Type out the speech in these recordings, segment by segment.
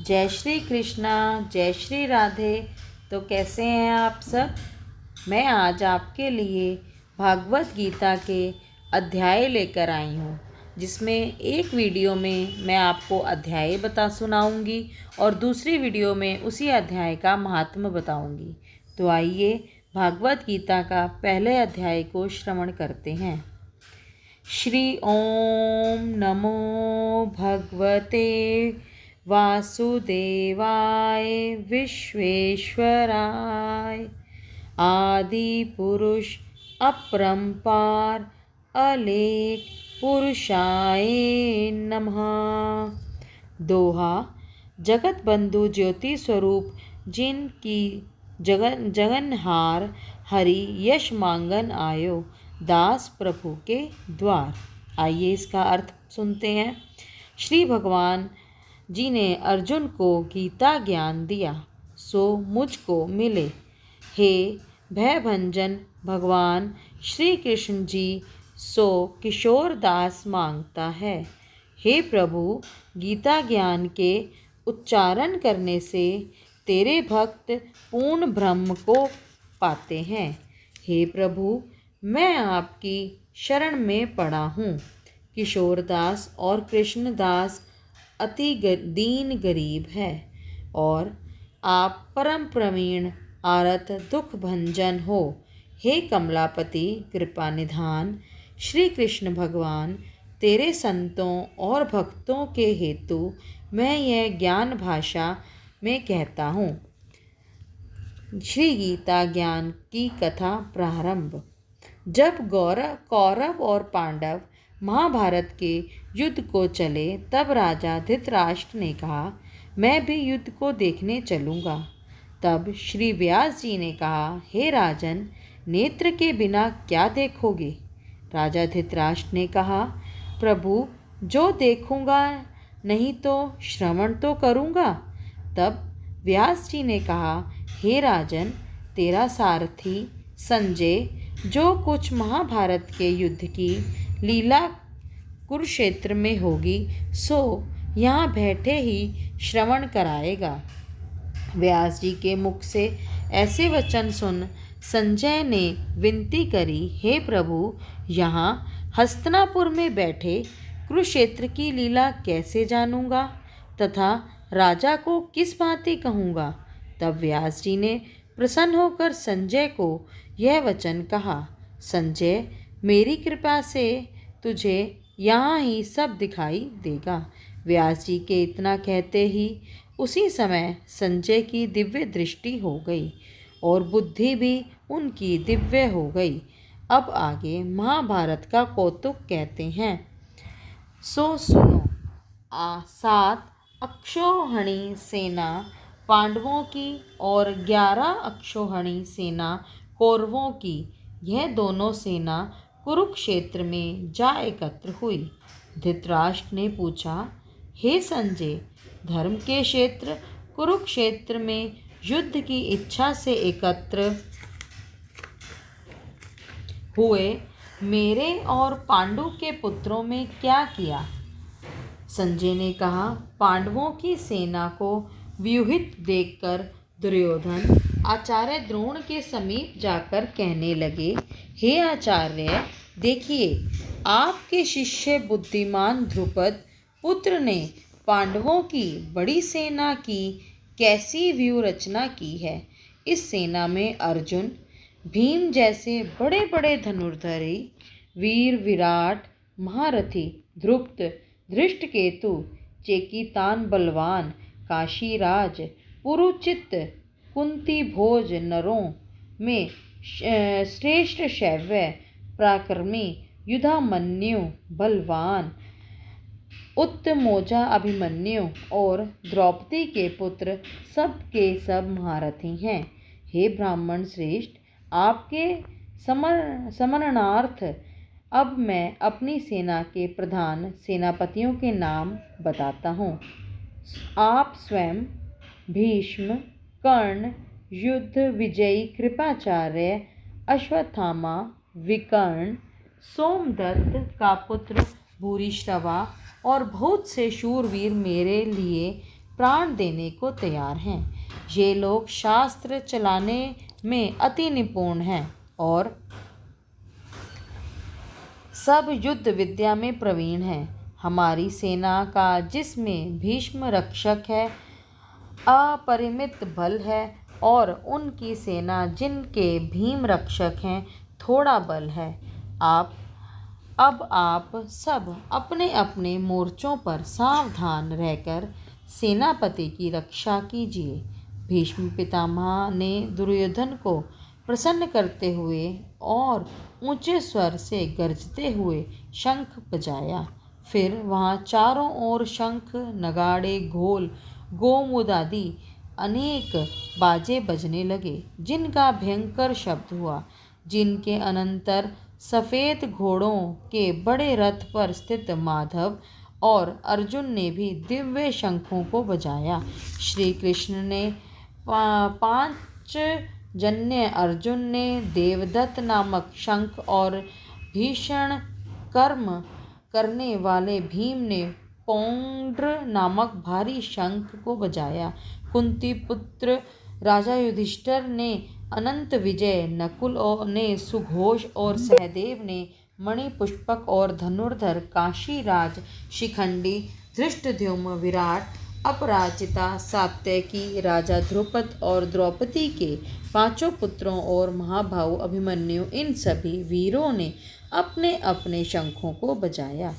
जय श्री कृष्णा, जय श्री राधे। तो कैसे हैं आप सब? मैं आज आपके लिए भागवत गीता के अध्याय लेकर आई हूँ, जिसमें एक वीडियो में मैं आपको अध्याय सुनाऊंगी और दूसरी वीडियो में उसी अध्याय का महात्म्य बताऊंगी। तो आइए भागवत गीता का पहले अध्याय को श्रवण करते हैं। श्री ओम नमो भगवते वासुदेवाय विश्वेश्वराय आदि पुरुष अपरंपार अलेख पुरुषाय नमः। दोहा। जगत बंधु ज्योति स्वरूप जिनकी जगनहार हरि यश मांगन आयो दास प्रभु के द्वार। आइए इसका अर्थ सुनते हैं। श्री भगवान जी ने अर्जुन को गीता ज्ञान दिया सो मुझको मिले। हे भयभंजन भगवान श्री कृष्ण जी सो किशोर दास मांगता है। हे प्रभु, गीता ज्ञान के उच्चारण करने से तेरे भक्त पूर्ण ब्रह्म को पाते हैं। हे प्रभु, मैं आपकी शरण में पड़ा हूँ। किशोरदास और कृष्णदास अति दीन गरीब है और आप परम प्रवीण आरत दुख भंजन हो। हे कमलापति कृपा निधान श्री कृष्ण भगवान, तेरे संतों और भक्तों के हेतु मैं यह ज्ञान भाषा में कहता हूँ। श्री गीता ज्ञान की कथा प्रारंभ। जब कौरव और पांडव महाभारत के युद्ध को चले, तब राजा धृतराष्ट्र ने कहा, मैं भी युद्ध को देखने चलूँगा। तब श्री व्यास जी ने कहा, हे राजन, नेत्र के बिना क्या देखोगे? राजा धृतराष्ट्र ने कहा, प्रभु, जो देखूँगा नहीं तो श्रवण तो करूँगा। तब व्यास जी ने कहा, हे राजन, तेरा सारथी संजय जो कुछ महाभारत के युद्ध की लीला कुरुक्षेत्र में होगी सो यहाँ बैठे ही श्रवण कराएगा। व्यास जी के मुख से ऐसे वचन सुन संजय ने विनती करी, हे प्रभु, यहाँ हस्तिनापुर में बैठे कुरुक्षेत्र की लीला कैसे जानूँगा तथा राजा को किस भांति कहूँगा? तब व्यास जी ने प्रसन्न होकर संजय को यह वचन कहा, संजय, मेरी कृपा से तुझे यहाँ ही सब दिखाई देगा। व्यास जी के इतना कहते ही उसी समय संजय की दिव्य दृष्टि हो गई और बुद्धि भी उनकी दिव्य हो गई। अब आगे महाभारत का कौतुक कहते हैं, सो सुनो। 7 अक्षौहिणी सेना पांडवों की और 11 अक्षौहिणी सेना कौरवों की, यह दोनों सेना कुरुक्षेत्र में जा एकत्र हुई। धृतराष्ट्र ने पूछा, हे संजय, धर्म के क्षेत्र कुरुक्षेत्र में युद्ध की इच्छा से एकत्र हुए मेरे और पांडु के पुत्रों में क्या किया? संजय ने कहा, पांडवों की सेना को व्यूहित देखकर दुर्योधन आचार्य द्रोण के समीप जाकर कहने लगे, हे आचार्य, देखिए, आपके शिष्य बुद्धिमान ध्रुपद पुत्र ने पांडवों की बड़ी सेना की कैसी व्यूह रचना की है। इस सेना में अर्जुन, भीम जैसे बड़े बड़े धनुर्धरी, वीर विराट, महारथी द्रुपद, धृष्टकेतु, चेकितान बलवान, काशीराज, पुरुचित, कुंती भोज नरों में श्रेष्ठ शैव्य, पराक्रमी, युधामन्यु, बलवान, उत्तमोजा अभिमन्यु और द्रौपदी के पुत्र सब के सब महारथी हैं। हे ब्राह्मण श्रेष्ठ, आपके समरणार्थ अब मैं अपनी सेना के प्रधान सेनापतियों के नाम बताता हूँ। आप स्वयं भीष्म, कर्ण, युद्ध विजयी कृपाचार्य, अश्वत्थामा, विकर्ण, सोमदत्त का पुत्र भूरिश्रवा और बहुत से शूरवीर मेरे लिए प्राण देने को तैयार हैं। ये लोग शास्त्र चलाने में अति निपुण हैं और सब युद्ध विद्या में प्रवीण हैं। हमारी सेना का जिसमें भीष्म रक्षक है अपरिमित बल है और उनकी सेना जिनके भीम रक्षक हैं थोड़ा बल है। अब आप सब अपने अपने मोर्चों पर सावधान रहकर सेनापति की रक्षा कीजिए। भीष्म पितामह ने दुर्योधन को प्रसन्न करते हुए और ऊंचे स्वर से गरजते हुए शंख बजाया। फिर वहाँ चारों ओर शंख नगाड़े घोल गोमुद आदि अनेक बाजे बजने लगे, जिनका भयंकर शब्द हुआ। जिनके अनंतर सफ़ेद घोड़ों के बड़े रथ पर स्थित माधव और अर्जुन ने भी दिव्य शंखों को बजाया। श्री कृष्ण ने पांच जन्य अर्जुन ने देवदत्त नामक शंख और भीषण कर्म करने वाले भीम ने पौंड्र नामक भारी शंख को बजाया। कुंती पुत्र राजा युधिष्ठिर ने अनंत विजय, नकुल ने सुघोष और सहदेव ने मणिपुष्पक और धनुर्धर काशीराज शिखंडी, धृष्टद्युम्न विराट, अपराजिता सात्यकी, राजा ध्रुपद और द्रौपदी के पांचों पुत्रों और महाभाव अभिमन्यु, इन सभी वीरों ने अपने अपने शंखों को बजाया।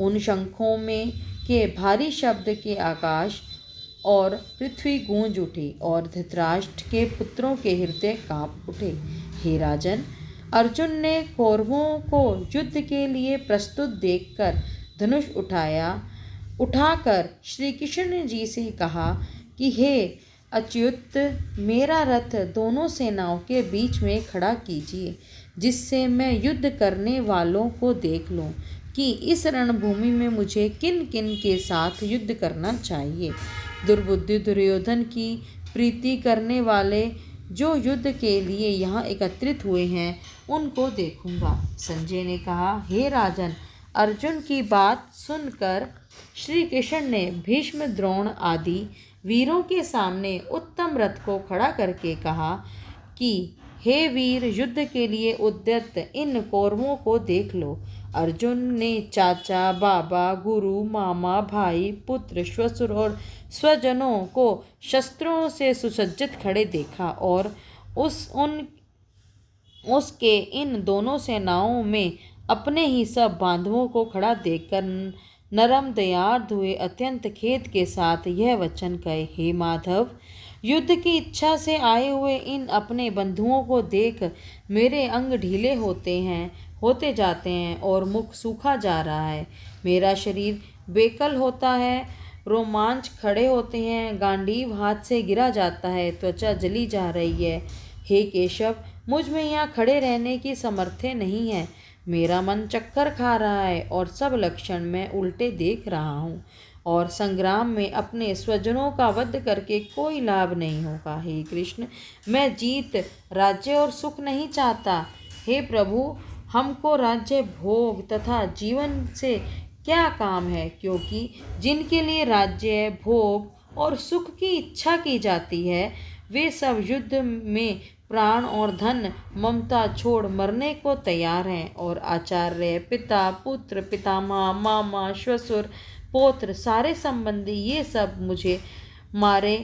उन शंखों में के भारी शब्द के आकाश और पृथ्वी गूंज उठी और धृतराष्ट्र के पुत्रों के हृदय कांप उठे। हे राजन, अर्जुन ने कौरवों को युद्ध के लिए प्रस्तुत देखकर धनुष उठाकर श्री कृष्ण जी से कहा कि हे अच्युत, मेरा रथ दोनों सेनाओं के बीच में खड़ा कीजिए, जिससे मैं युद्ध करने वालों को देख लूं कि इस रणभूमि में मुझे किन किन के साथ युद्ध करना चाहिए। दुर्बुद्धि दुर्योधन की प्रीति करने वाले जो युद्ध के लिए यहाँ एकत्रित हुए हैं उनको देखूंगा। संजय ने कहा, हे राजन, अर्जुन की बात सुनकर श्री कृष्ण ने भीष्म द्रोण आदि वीरों के सामने उत्तम रथ को खड़ा करके कहा कि हे वीर, युद्ध के लिए उद्यत इन कौरवों को देख लो। अर्जुन ने चाचा, बाबा, गुरु, मामा, भाई, पुत्र, श्वशुर और स्वजनों को शस्त्रों से सुसज्जित खड़े देखा और उसके इन दोनों सेनाओं में अपने ही सब बांधवों को खड़ा देखकर नरम दयार्द हुए अत्यंत खेद के साथ यह वचन कहे, हे माधव, युद्ध की इच्छा से आए हुए इन अपने बंधुओं को देख मेरे अंग ढीले होते जाते हैं और मुख सूखा जा रहा है। मेरा शरीर बेकल होता है, रोमांच खड़े होते हैं, गांडीव हाथ से गिरा जाता है, त्वचा जली जा रही है। हे केशव, मुझ में यहाँ खड़े रहने की सामर्थ्य नहीं है। मेरा मन चक्कर खा रहा है और सब लक्षण मैं उल्टे देख रहा हूँ और संग्राम में अपने स्वजनों का वध करके कोई लाभ नहीं होगा। हे कृष्ण, मैं जीत, राज्य और सुख नहीं चाहता। हे प्रभु, हमको राज्य, भोग तथा जीवन से क्या काम है, क्योंकि जिनके लिए राज्य, भोग और सुख की इच्छा की जाती है वे सब युद्ध में प्राण और धन ममता छोड़ मरने को तैयार हैं। और आचार्य, पिता, पुत्र, पितामह, मामा, श्वशुर, पौत्र, सारे संबंधी ये सब मुझे मारे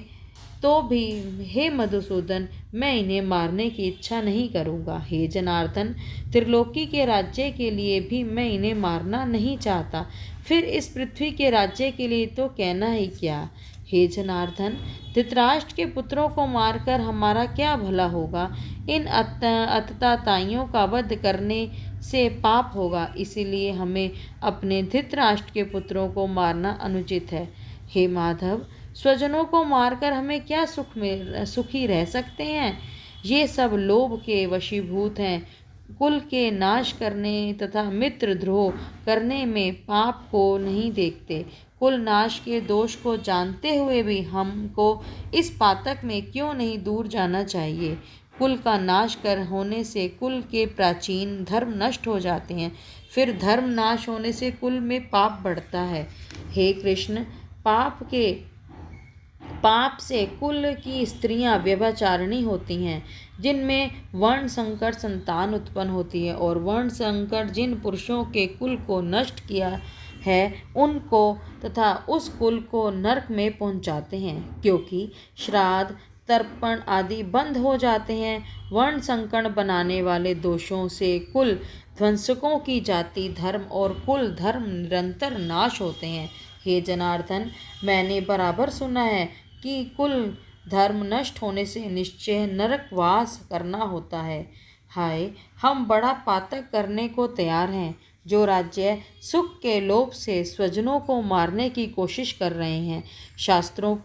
तो भी हे मधुसूदन, मैं इन्हें मारने की इच्छा नहीं करूँगा। हे जनार्दन, त्रिलोकी के राज्य के लिए भी मैं इन्हें मारना नहीं चाहता, फिर इस पृथ्वी के राज्य के लिए तो कहना ही क्या। हे जनार्दन, धृतराष्ट्र के पुत्रों को मारकर हमारा क्या भला होगा। इन अतताइयों का वध करने से पाप होगा, इसीलिए हमें अपने धृतराष्ट्र के पुत्रों को मारना अनुचित है। हे माधव, स्वजनों को मारकर हमें क्या सुखी रह सकते हैं। ये सब लोभ के वशीभूत हैं। कुल के नाश करने तथा मित्र द्रोह करने में पाप को नहीं देखते। कुल नाश के दोष को जानते हुए भी हमको इस पातक में क्यों नहीं दूर जाना चाहिए। कुल का नाश कर होने से कुल के प्राचीन धर्म नष्ट हो जाते हैं, फिर धर्म नाश होने से कुल में पाप बढ़ता है। हे कृष्ण, पाप के पाप से कुल की स्त्रियां व्यभिचारिणी होती हैं, जिनमें वर्ण संकर संतान उत्पन्न होती है, और वर्ण संकर जिन पुरुषों के कुल को नष्ट किया है उनको तथा उस कुल को नरक में पहुंचाते हैं, क्योंकि श्राद्ध तर्पण आदि बंद हो जाते हैं। वर्ण संकर बनाने वाले दोषों से कुल ध्वंसकों की जाति धर्म और कुल धर्म निरंतर नाश होते हैं। हे जनार्दन, मैंने बराबर सुना है कि कुल धर्म नष्ट होने से निश्चय नरकवास करना होता है। हाय, हम बड़ा पातक करने को तैयार हैं, जो राज्य सुख के लोभ से स्वजनों को मारने की कोशिश कर रहे हैं। शस्त्रों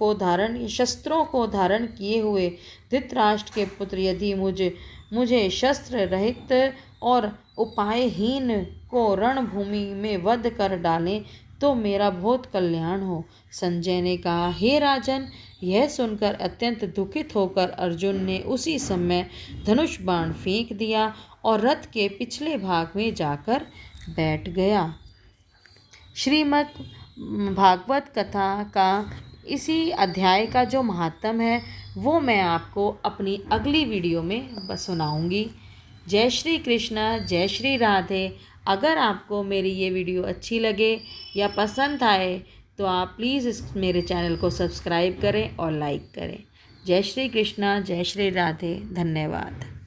को धारण किए हुए धृतराष्ट्र के पुत्र यदि मुझे शस्त्र रहित और उपायहीन को रणभूमि में वध कर डालें तो मेरा बहुत कल्याण हो। संजय ने कहा, हे राजन, यह सुनकर अत्यंत दुखित होकर अर्जुन ने उसी समय धनुष बाण फेंक दिया और रथ के पिछले भाग में जाकर बैठ गया। श्रीमद् भागवत कथा का इसी अध्याय का जो महात्म्य है वो मैं आपको अपनी अगली वीडियो में सुनाऊंगी। जय श्री कृष्ण, जय श्री राधे। अगर आपको मेरी ये वीडियो अच्छी लगे या पसंद आए तो आप प्लीज़ मेरे चैनल को सब्सक्राइब करें और लाइक करें। जय श्री कृष्ण, जय श्री राधे। धन्यवाद।